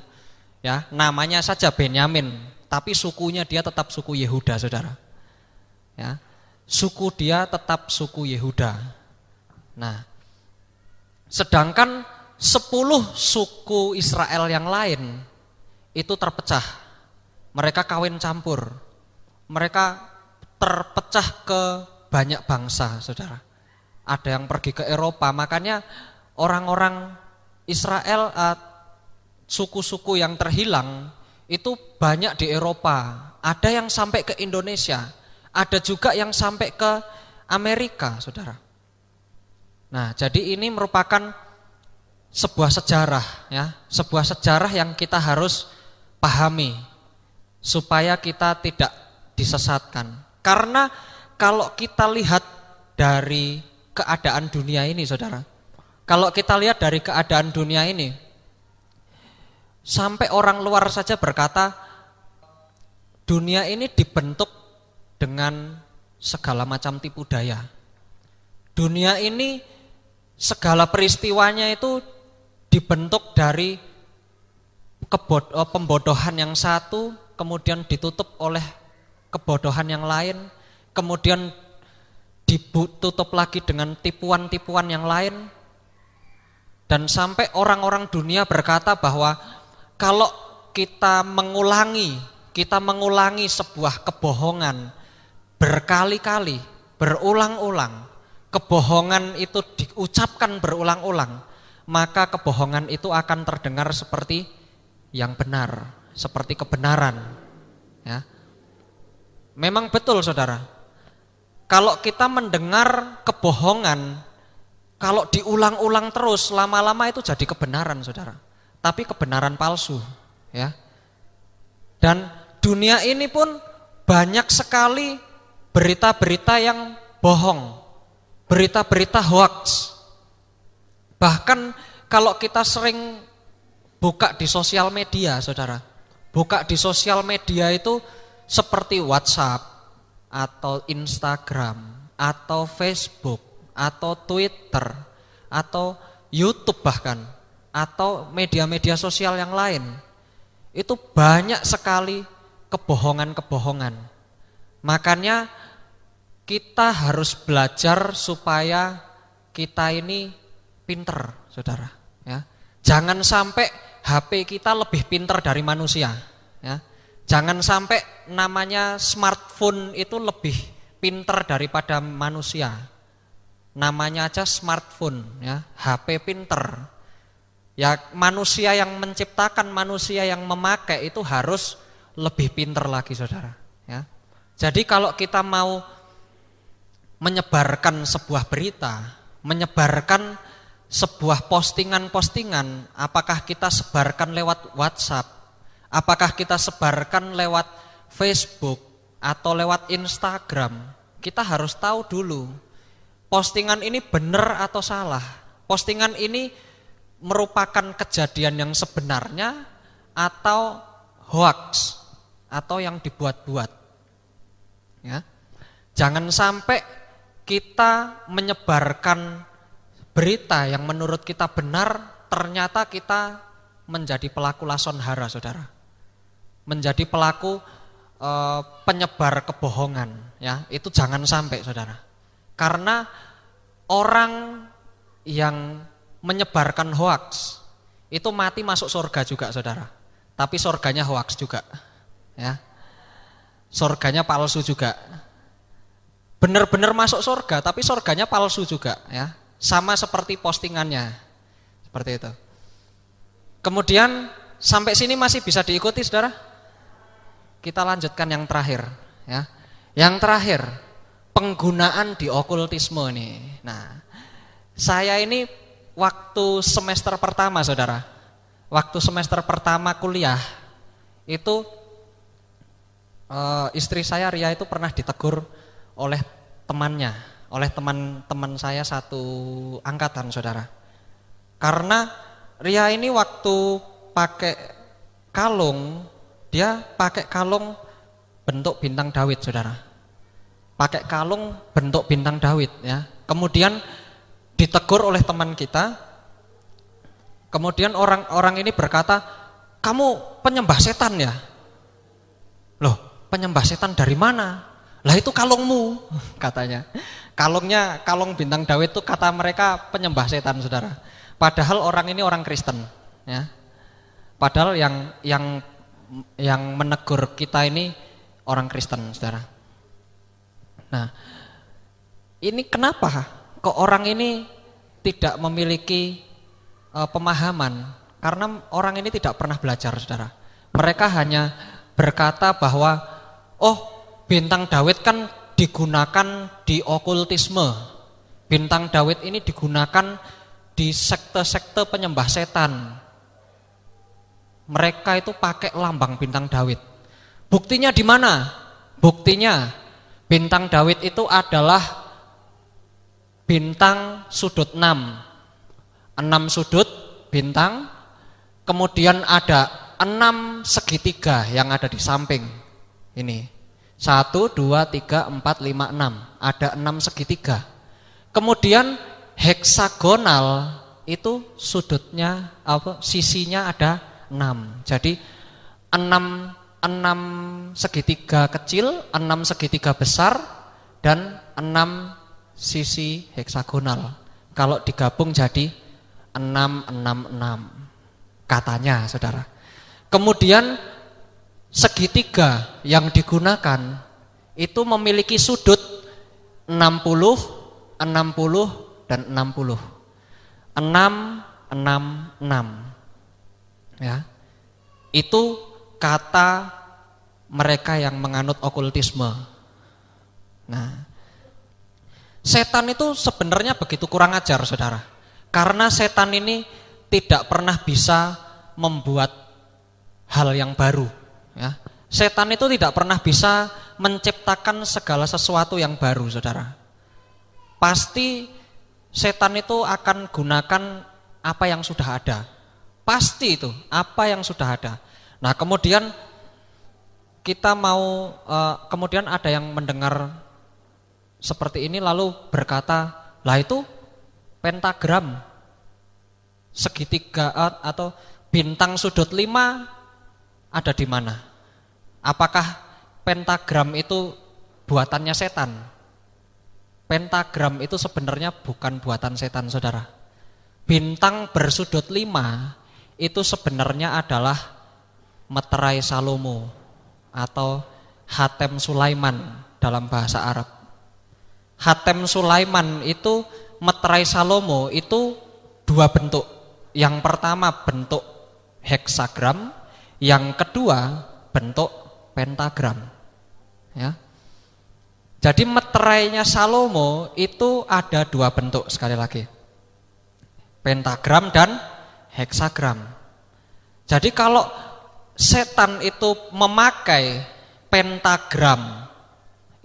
ya, namanya saja Benyamin, tapi sukunya dia tetap suku Yehuda, saudara. Ya, suku dia tetap suku Yehuda. Nah, sedangkan 10 suku Israel yang lain itu terpecah. Mereka kawin campur. Mereka terpecah ke banyak bangsa, saudara. Ada yang pergi ke Eropa, makanya orang-orang Israel, suku-suku yang terhilang itu banyak di Eropa. Ada yang sampai ke Indonesia, ada juga yang sampai ke Amerika, saudara. Nah, jadi ini merupakan sebuah sejarah, ya, sebuah sejarah yang kita harus pahami supaya kita tidak disesatkan. Karena kalau kita lihat dari keadaan dunia ini, saudara, kalau kita lihat dari keadaan dunia ini, sampai orang luar saja berkata dunia ini dibentuk dengan segala macam tipu daya. Dunia ini segala peristiwanya itu dibentuk dari pembodohan yang satu, kemudian ditutup oleh kebodohan yang lain, kemudian ditutup lagi dengan tipuan-tipuan yang lain. Dan sampai orang-orang dunia berkata bahwa kalau kita mengulangi sebuah kebohongan berkali-kali, berulang-ulang, kebohongan itu diucapkan berulang-ulang, maka kebohongan itu akan terdengar seperti yang benar, seperti kebenaran, ya. Memang betul, saudara. Kalau kita mendengar kebohongan, kalau diulang-ulang terus, lama-lama itu jadi kebenaran, saudara. Tapi kebenaran palsu, ya. Dan dunia ini pun banyak sekali berita-berita yang bohong, berita-berita hoax. Bahkan kalau kita sering buka di sosial media, saudara, buka di sosial media itu seperti WhatsApp atau Instagram atau Facebook atau Twitter atau YouTube bahkan, atau media-media sosial yang lain, itu banyak sekali kebohongan-kebohongan. Makanya kita harus belajar supaya kita ini pinter, saudara, ya. Jangan sampai HP kita lebih pinter dari manusia, ya. Jangan sampai namanya smartphone itu lebih pinter daripada manusia. Namanya aja smartphone, ya, HP pinter. Ya, manusia yang menciptakan, manusia yang memakai itu harus lebih pinter lagi, saudara, ya. Jadi kalau kita mau menyebarkan sebuah berita, menyebarkan sebuah postingan-postingan, apakah kita sebarkan lewat WhatsApp, apakah kita sebarkan lewat Facebook atau lewat Instagram, kita harus tahu dulu postingan ini benar atau salah. Postingan ini merupakan kejadian yang sebenarnya atau hoax atau yang dibuat-buat. Ya. Jangan sampai kita menyebarkan berita yang menurut kita benar, ternyata kita menjadi pelaku lason hara, saudara. Menjadi pelaku penyebar kebohongan, ya. Itu jangan sampai, saudara. Karena orang yang menyebarkan hoaks itu mati masuk surga juga, saudara. Tapi surganya hoaks juga, ya. Surganya palsu juga. Benar-benar masuk surga, tapi surganya palsu juga, ya. Sama seperti postingannya, seperti itu. Kemudian sampai sini masih bisa diikuti, saudara? Kita lanjutkan yang terakhir, ya. Yang terakhir, penggunaan di okultisme nih. Nah, saya ini waktu semester pertama, saudara, waktu semester pertama kuliah itu istri saya Ria itu pernah ditegur oleh temannya, oleh teman-teman saya satu angkatan, saudara. Karena Ria ini waktu pakai kalung, dia pakai kalung bentuk bintang Daud, saudara. Pakai kalung bentuk bintang Daud, ya. Kemudian ditegur oleh teman kita. Kemudian orang ini berkata, "Kamu penyembah setan ya?" "Loh, penyembah setan dari mana?" "Lah itu kalungmu," katanya. Kalung bintang Daud itu kata mereka penyembah setan, saudara. Padahal orang ini orang Kristen, ya. Padahal yang menegur kita ini orang Kristen, saudara. Nah, ini kenapa kok orang ini tidak memiliki pemahaman? Karena orang ini tidak pernah belajar, saudara. Mereka hanya berkata bahwa, oh, bintang Daud kan digunakan di okultisme. Bintang Daud ini digunakan di sekte-sekte penyembah setan. Mereka itu pakai lambang bintang Daud. Buktinya di mana? Buktinya bintang Daud itu adalah bintang sudut 6. 6 sudut bintang, kemudian ada 6 segitiga yang ada di samping. Ini 1, 2, 3, 4, 5, 6. Ada 6 segitiga. Kemudian heksagonal itu sudutnya sisinya ada 6. Jadi 6 segitiga kecil, 6 segitiga besar, dan 6 sisi heksagonal. Kalau digabung jadi 666 katanya, saudara. Kemudian segitiga yang digunakan itu memiliki sudut 60, 60, dan 60. 666. Ya. Itu kata mereka yang menganut okultisme. Nah, setan itu sebenarnya begitu kurang ajar, saudara. Karena setan ini tidak pernah bisa membuat hal yang baru, ya. Setan itu tidak pernah bisa menciptakan segala sesuatu yang baru, saudara. Pasti setan itu akan gunakan apa yang sudah ada. Pasti itu, apa yang sudah ada. Nah, kemudian kita kemudian ada yang mendengar seperti ini lalu berkata, lah itu pentagram segitiga atau bintang sudut 5 ada di mana? Apakah pentagram itu buatannya setan? Pentagram itu sebenarnya bukan buatan setan, saudara. Bintang bersudut 5 itu sebenarnya adalah meterai Salomo atau Hatem Sulaiman dalam bahasa Arab. Hatem Sulaiman itu meterai Salomo itu 2 bentuk. Yang pertama bentuk heksagram, yang kedua bentuk pentagram. Ya. Jadi meterainya Salomo itu ada 2 bentuk sekali lagi. Pentagram dan heksagram. Jadi kalau setan itu memakai pentagram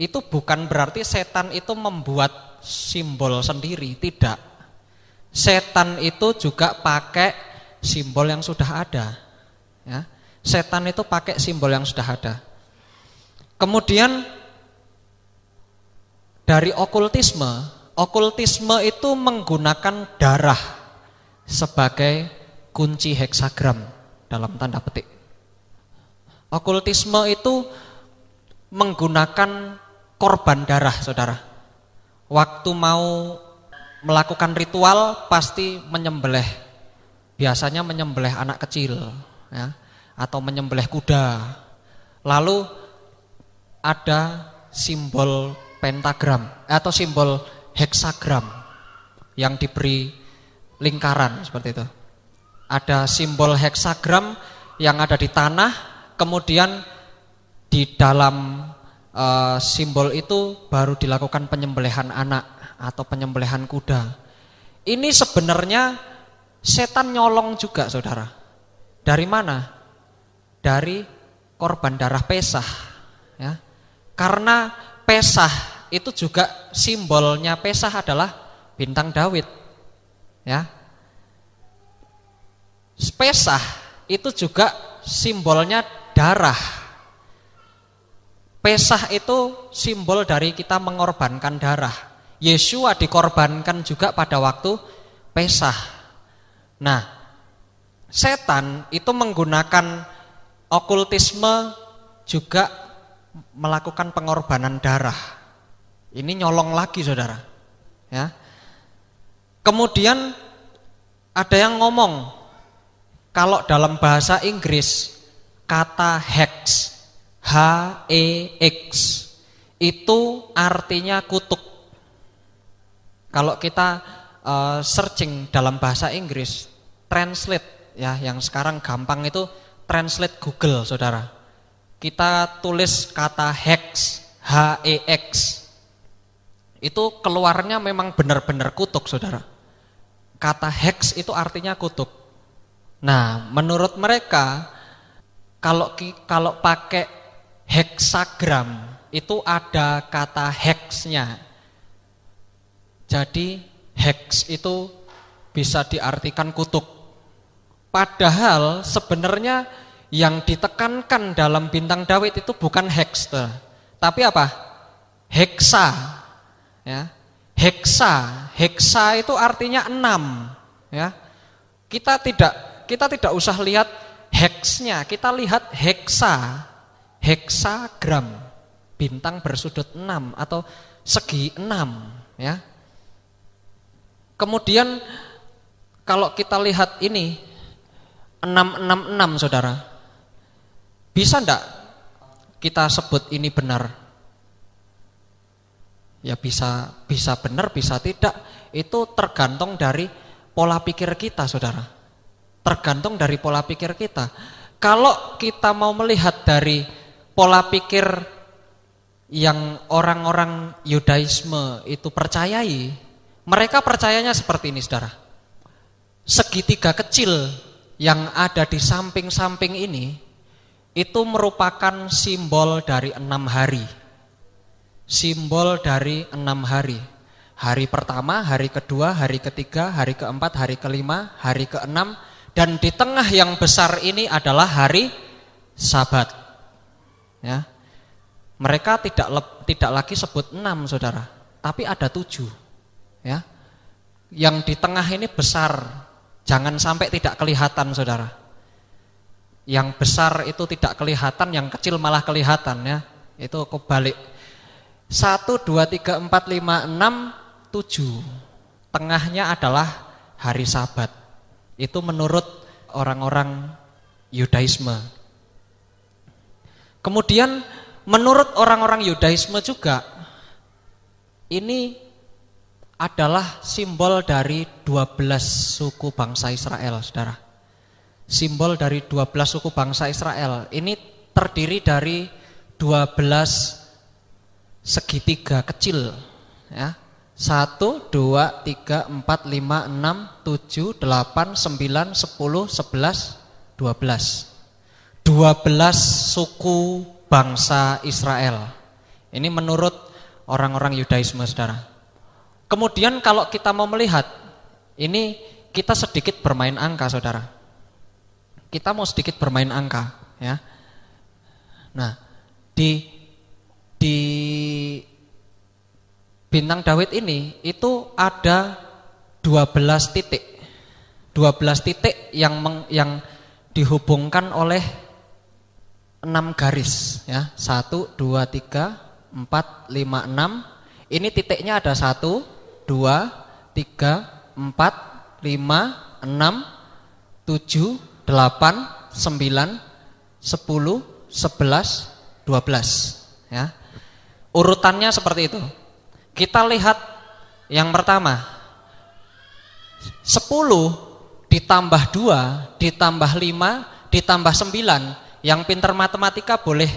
itu bukan berarti setan itu membuat simbol sendiri, tidak. Setan itu juga pakai simbol yang sudah ada. Ya. Setan itu pakai simbol yang sudah ada. Kemudian dari okultisme itu menggunakan darah sebagai kunci heksagram dalam tanda petik. Okultisme itu menggunakan korban darah, saudara. Waktu mau melakukan ritual pasti menyembelih. Biasanya menyembelih anak kecil, ya, atau menyembelih kuda. Lalu ada simbol pentagram atau simbol heksagram yang diberi lingkaran seperti itu. Ada simbol heksagram yang ada di tanah, kemudian di dalam simbol itu baru dilakukan penyembelihan anak atau penyembelihan kuda. Ini sebenarnya setan nyolong juga, saudara. Dari mana? Dari korban darah Pesah, ya. Karena Pesah itu juga simbolnya Pesah adalah bintang Daud, ya. Pesah itu juga simbolnya darah. Pesah itu simbol dari kita mengorbankan darah. Yesua dikorbankan juga pada waktu Pesah. Nah, setan itu menggunakan okultisme juga melakukan pengorbanan darah. Ini nyolong lagi, saudara. Ya. Kemudian ada yang ngomong, kalau dalam bahasa Inggris kata hex, H-E-X, itu artinya kutuk. Kalau kita searching dalam bahasa Inggris, translate, ya, yang sekarang gampang itu translate Google, saudara. Kita tulis kata hex, H-E-X, itu keluarnya memang benar-benar kutuk, saudara. Kata hex itu artinya kutuk. Nah, menurut mereka kalau pakai heksagram itu ada kata hexnya. Jadi hex itu bisa diartikan kutuk. Padahal sebenarnya yang ditekankan dalam bintang Daud itu bukan hex, tapi apa? Heksa, ya. Heksa itu artinya 6, ya. Kita tidak usah lihat hexnya, kita lihat heksagram, bintang bersudut 6 atau segi 6, ya. Kemudian kalau kita lihat ini 666, saudara, bisa enggak kita sebut ini benar? Ya bisa benar, bisa tidak. Itu tergantung dari pola pikir kita, saudara. Tergantung dari pola pikir kita. Kalau kita mau melihat dari pola pikir yang orang-orang Yudaisme itu percayai, mereka percayanya seperti ini, saudara. Segitiga kecil yang ada di samping-samping ini itu merupakan simbol dari 6 hari. Simbol dari 6 hari. Hari pertama, hari kedua, hari ketiga, hari keempat, hari kelima, hari keenam, dan di tengah yang besar ini adalah hari Sabat. Ya. Mereka tidak lagi sebut 6, saudara, tapi ada 7. Ya. Yang di tengah ini besar, jangan sampai tidak kelihatan, saudara. Yang besar itu tidak kelihatan, yang kecil malah kelihatan, ya. Itu kebalik. 1, 2, 3, 4, 5, 6, 7. Tengahnya adalah hari Sabat. Itu menurut orang-orang Yudaisme. Kemudian menurut orang-orang Yudaisme juga, ini adalah simbol dari 12 suku bangsa Israel, saudara. Simbol dari 12 suku bangsa Israel. Ini terdiri dari 12 segitiga kecil, ya. 1, 2, 3, 4, 5, 6, 7, 8, 9, 10, 11, 12. 12 suku bangsa Israel. Ini menurut orang-orang Yudaisme, saudara. Kemudian kalau kita mau melihat, ini kita sedikit bermain angka, saudara. Kita mau sedikit bermain angka, ya. Nah, di bintang Daud ini itu ada 12 titik. 12 titik yang dihubungkan oleh 6 garis, ya. 1 2 3 4 5 6. Ini titiknya ada 1 2 3 4 5 6 7 8 9 10 11 12, ya. Urutannya seperti itu. Kita lihat yang pertama, 10 ditambah 2 ditambah 5 ditambah 9. Yang pintar matematika boleh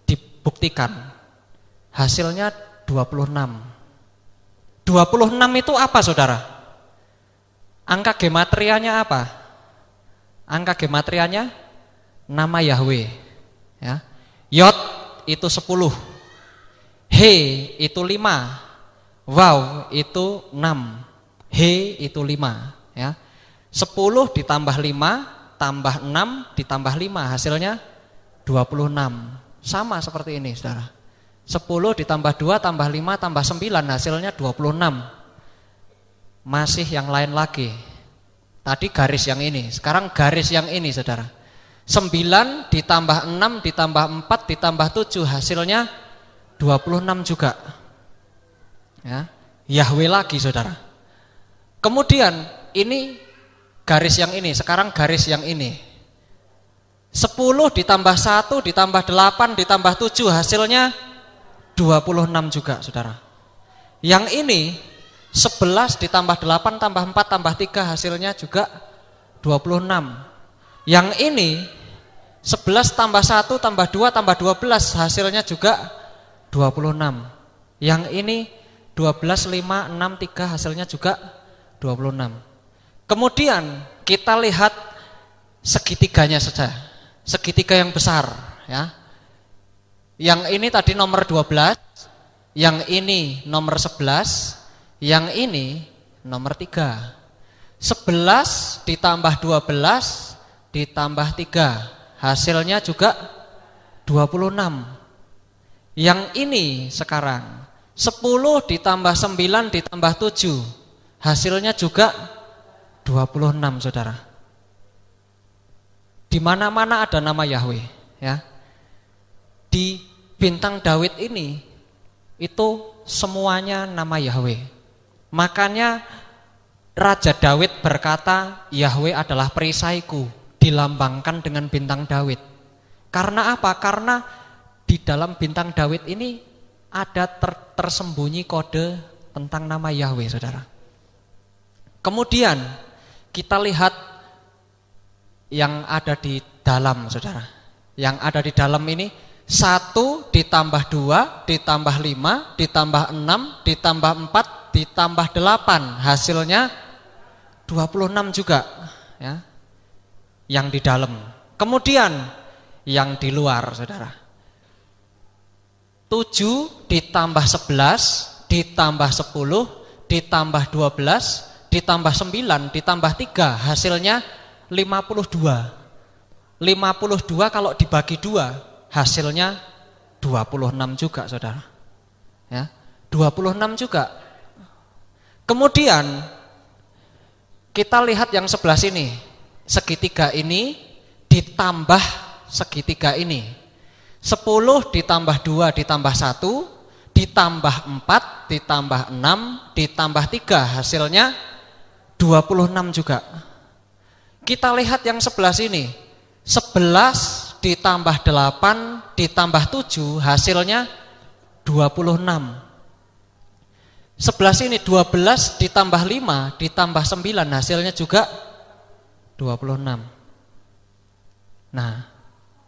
dibuktikan. Hasilnya 26. 26 itu apa, saudara? Angka gematrianya apa? Angka gematrianya nama Yahweh, ya. Yod itu 10, He itu 5, Waw itu 6, He itu 5, ya. 10 ditambah 5 tambah 6 ditambah 5 hasilnya 26. Sama seperti ini, saudara. 10 ditambah 2 tambah 5 tambah 9 hasilnya 26. Masih yang lain lagi. Tadi garis yang ini, sekarang garis yang ini, saudara. 9 ditambah 6 ditambah 4 ditambah 7 hasilnya 26 juga, ya. Yahweh lagi, saudara. Kemudian ini garis yang ini, sekarang garis yang ini. 10 ditambah 1 ditambah 8 ditambah 7 hasilnya 26 juga, saudara. Yang ini 11 ditambah 8 tambah 4 tambah 3 hasilnya juga 26. Yang ini 11 tambah 1 tambah 2 tambah 12 hasilnya juga 26. Yang ini 12, 5, 6, 3 hasilnya juga 26. Kemudian kita lihat segitiganya saja. Segitiga yang besar, ya. Yang ini tadi nomor 12, yang ini nomor 11, yang ini nomor 3. 11 ditambah 12 ditambah 3 hasilnya juga 26. Yang ini sekarang 10 ditambah 9 ditambah 7 hasilnya juga 26, saudara. Di mana-mana ada nama Yahweh, ya. Di bintang Daud ini itu semuanya nama Yahweh. Makanya Raja Daud berkata, Yahweh adalah perisaiku, dilambangkan dengan bintang Daud. Karena apa? Karena di dalam bintang Daud ini ada tersembunyi kode tentang nama Yahweh, saudara. Kemudian kita lihat yang ada di dalam, saudara. Yang ada di dalam ini 1 ditambah 2 ditambah 5 ditambah 6 ditambah 4 ditambah 8 hasilnya 26 juga, ya. Yang di dalam. Kemudian yang di luar, saudara. 7 ditambah 11 ditambah 10 ditambah 12 ditambah 9 ditambah 3 hasilnya 52. 52 kalau dibagi 2 hasilnya 26 juga, saudara, ya. 26 juga. Kemudian kita lihat yang sebelah sini. Segitiga ini ditambah segitiga ini. 10 ditambah 2 ditambah 1 ditambah 4 ditambah 6 ditambah 3 hasilnya 26 juga. Kita lihat yang sebelah sini. 11 ditambah 8 ditambah 7 hasilnya 26. Sebelah sini 12 ditambah 5 ditambah 9 hasilnya juga 26. Nah,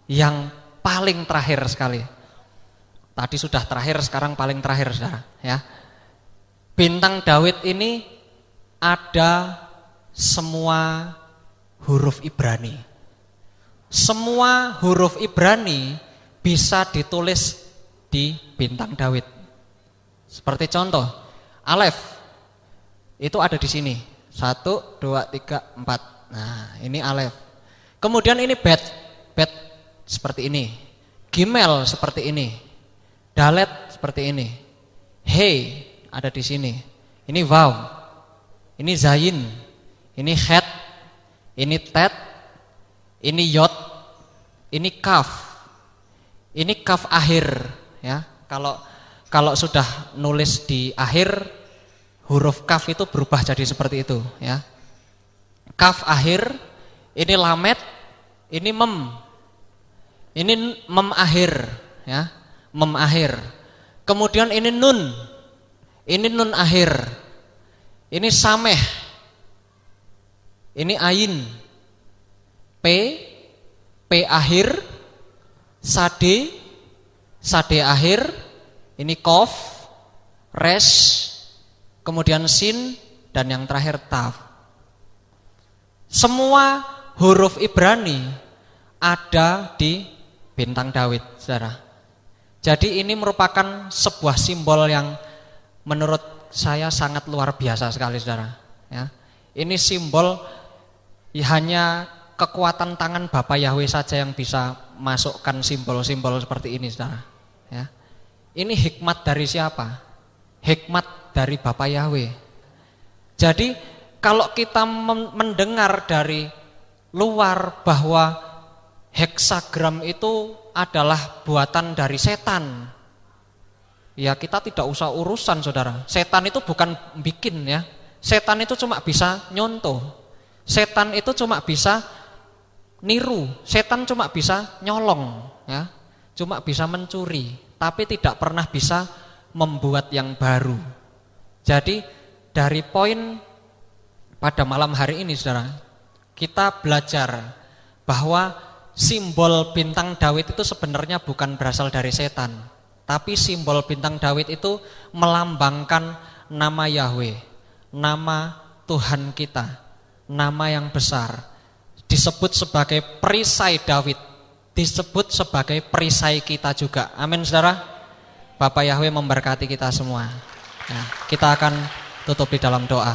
yang paling terakhir sekali. Tadi sudah terakhir, sekarang paling terakhir, saudara, ya. Bintang Daud ini ada semua huruf Ibrani. Semua huruf Ibrani bisa ditulis di bintang Daud. Seperti contoh, Alef itu ada di sini. 1, 2, 3, 4. Nah, ini Alef. Kemudian ini Bet seperti ini. Gimel seperti ini. Dalet seperti ini. Hei ada di sini. Ini Waw. Ini Zayin. Ini Het. Ini Tet. Ini Yod. Ini Kaf. Ini Kaf akhir, ya. Kalau sudah nulis di akhir, huruf Kaf itu berubah jadi seperti itu, ya. Kaf akhir, ini Lamet, ini Mem. Ini Mem akhir, ya. Mem akhir. Kemudian ini Nun. Ini Nun akhir. Ini Sameh. Ini Ain. P akhir. Sade akhir. Ini Kof. Res. Kemudian Sin. Dan yang terakhir Taf. Semua huruf Ibrani ada di bintang Daud, saudara. Jadi ini merupakan sebuah simbol yang menurut saya sangat luar biasa sekali, saudara. Ya. Ini simbol hanya kekuatan tangan Bapa Yahweh saja yang bisa masukkan simbol-simbol seperti ini, saudara. Ya. Ini hikmat dari siapa? Hikmat dari Bapa Yahweh. Jadi kalau kita mendengar dari luar bahwa heksagram itu adalah buatan dari setan, ya kita tidak usah urusan, saudara. Setan itu bukan bikin, ya. Setan itu cuma bisa nyontoh. Setan itu cuma bisa niru. Setan cuma bisa nyolong, ya. Cuma bisa mencuri, tapi tidak pernah bisa membuat yang baru. Jadi dari poin pada malam hari ini, saudara, kita belajar bahwa simbol bintang Daud itu sebenarnya bukan berasal dari setan, tapi simbol bintang Daud itu melambangkan nama Yahweh, nama Tuhan kita, nama yang besar. Disebut sebagai perisai Daud, disebut sebagai perisai kita juga. Amin, saudara. Bapak Yahweh memberkati kita semua. Nah, kita akan tutup di dalam doa.